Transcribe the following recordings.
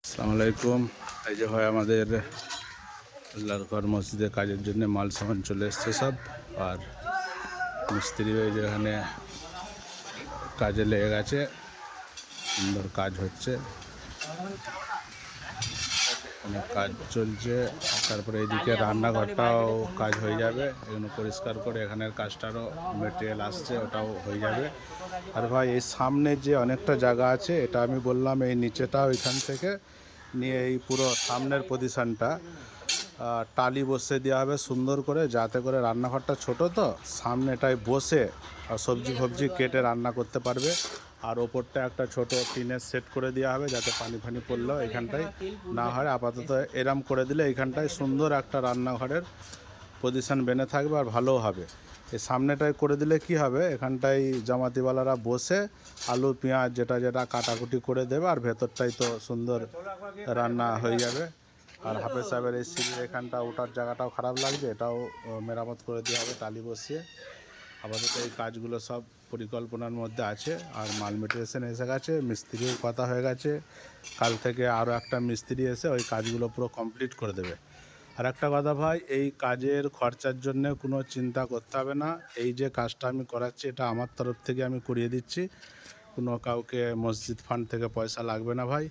আসসালামু আলাইকুম। এই যে ভাই আমাদের আল্লাহর ঘর মসজিদের কাজের জন্য মাল সামান চলে এসছে সব। আর মিস্ত্রি ভাই যেখানে কাজে লেগে গেছে, সুন্দর কাজ হচ্ছে, অনেক কাজ চলছে। তারপরে এইদিকে রান্নাঘরটাও কাজ হয়ে যাবে, এগুলো পরিষ্কার করে এখানের কাজটারও মেটেরিয়াল আসছে, ওটাও হয়ে যাবে। আর ভাই এই সামনে যে অনেকটা জায়গা আছে, এটা আমি বললাম এই নিচেটাও এখান থেকে নিয়ে এই পুরো সামনের পজিশানটা টালি বসে দেওয়া হবে সুন্দর করে, যাতে করে রান্নাঘরটা ছোট, তো সামনেটায় বসে আর সবজি ফবজি কেটে রান্না করতে পারবে। আর ওপরটা একটা ছোট টিনের সেট করে দেওয়া হবে, যাতে পানি ফানি পড়লেও এখানটায় না হয়। আপাতত এরাম করে দিলে এখানটায় সুন্দর একটা রান্নাঘরের পজিশান বেনে থাকবে আর ভালোও হবে। এই সামনেটায় করে দিলে কি হবে, এখানটায় জামাতিওয়ালারা বসে আলু পেঁয়াজ যেটা যেটা কাটাকুটি করে দেবে, আর ভেতরটাই তো সুন্দর রান্না হয়ে যাবে। আর হাফেজ সাহেবের এই সিঁড়ির এখানটা ওঠার জায়গাটাও খারাপ লাগছে, এটাও মেরামত করে দেওয়া হবে টালি বসিয়ে। আপাতত এই কাজগুলো সব পরিকল্পনার মধ্যে আছে। আর মাল মেটেরিয়ালস এসে গেছে, মিস্ত্রিও কথা হয়ে গেছে, কাল থেকে আরও একটা মিস্ত্রি এসে ওই কাজগুলো পুরো কমপ্লিট করে দেবে। আর একটা কথা ভাই, এই কাজের খরচার জন্য কোনো চিন্তা করতে হবে না। এই যে কাজটা আমি করাচ্ছি, এটা আমার তরফ থেকে আমি করিয়ে দিচ্ছি, কোনো কাউকে মসজিদ ফান্ড থেকে পয়সা লাগবে না ভাই।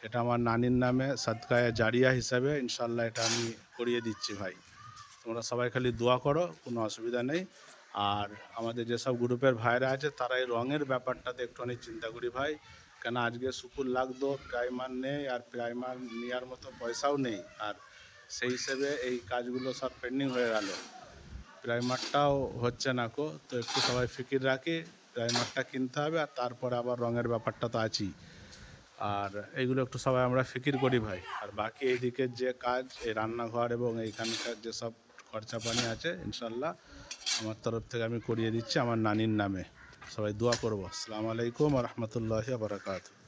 এটা আমার নানির নামে সাদকায়ে জারিয়া হিসাবে ইনশাল্লাহ এটা আমি করিয়ে দিচ্ছি ভাই। তোমরা সবাই খালি দোয়া করো, কোনো অসুবিধা নেই। আর আমাদের যেসব গ্রুপের ভাইরা আছে, তারা এই রঙের ব্যাপারটাতে একটুখানি চিন্তা করি ভাই, কেন আজকে শুকুর লাগতো, প্রাইমার নেই, আর প্রাইমার নেওয়ার মতো পয়সাও নেই। আর সেই হিসেবে এই কাজগুলো সব পেন্ডিং হয়ে গেল, প্রাইমারটাও হচ্ছে না কো। তো একটু সবাই ফিকির রাখি, প্রাইমারটা কিনতে হবে, আর তারপরে আবার রঙের ব্যাপারটা তো আছেই। আর এইগুলো একটু সবাই আমরা ফিকির করি ভাই। আর বাকি এইদিকের যে কাজ, এই রান্নাঘর এবং এইখানকার যেসব খরচা পানি আছে, ইনশাল্লাহ আমার তরফ থেকে আমি করিয়ে দিচ্ছি আমার নানির নামে। সবাই দোয়া করবো। আসসালামু আলাইকুম ওয়া রাহমাতুল্লাহি ওয়া বারাকাতুহু।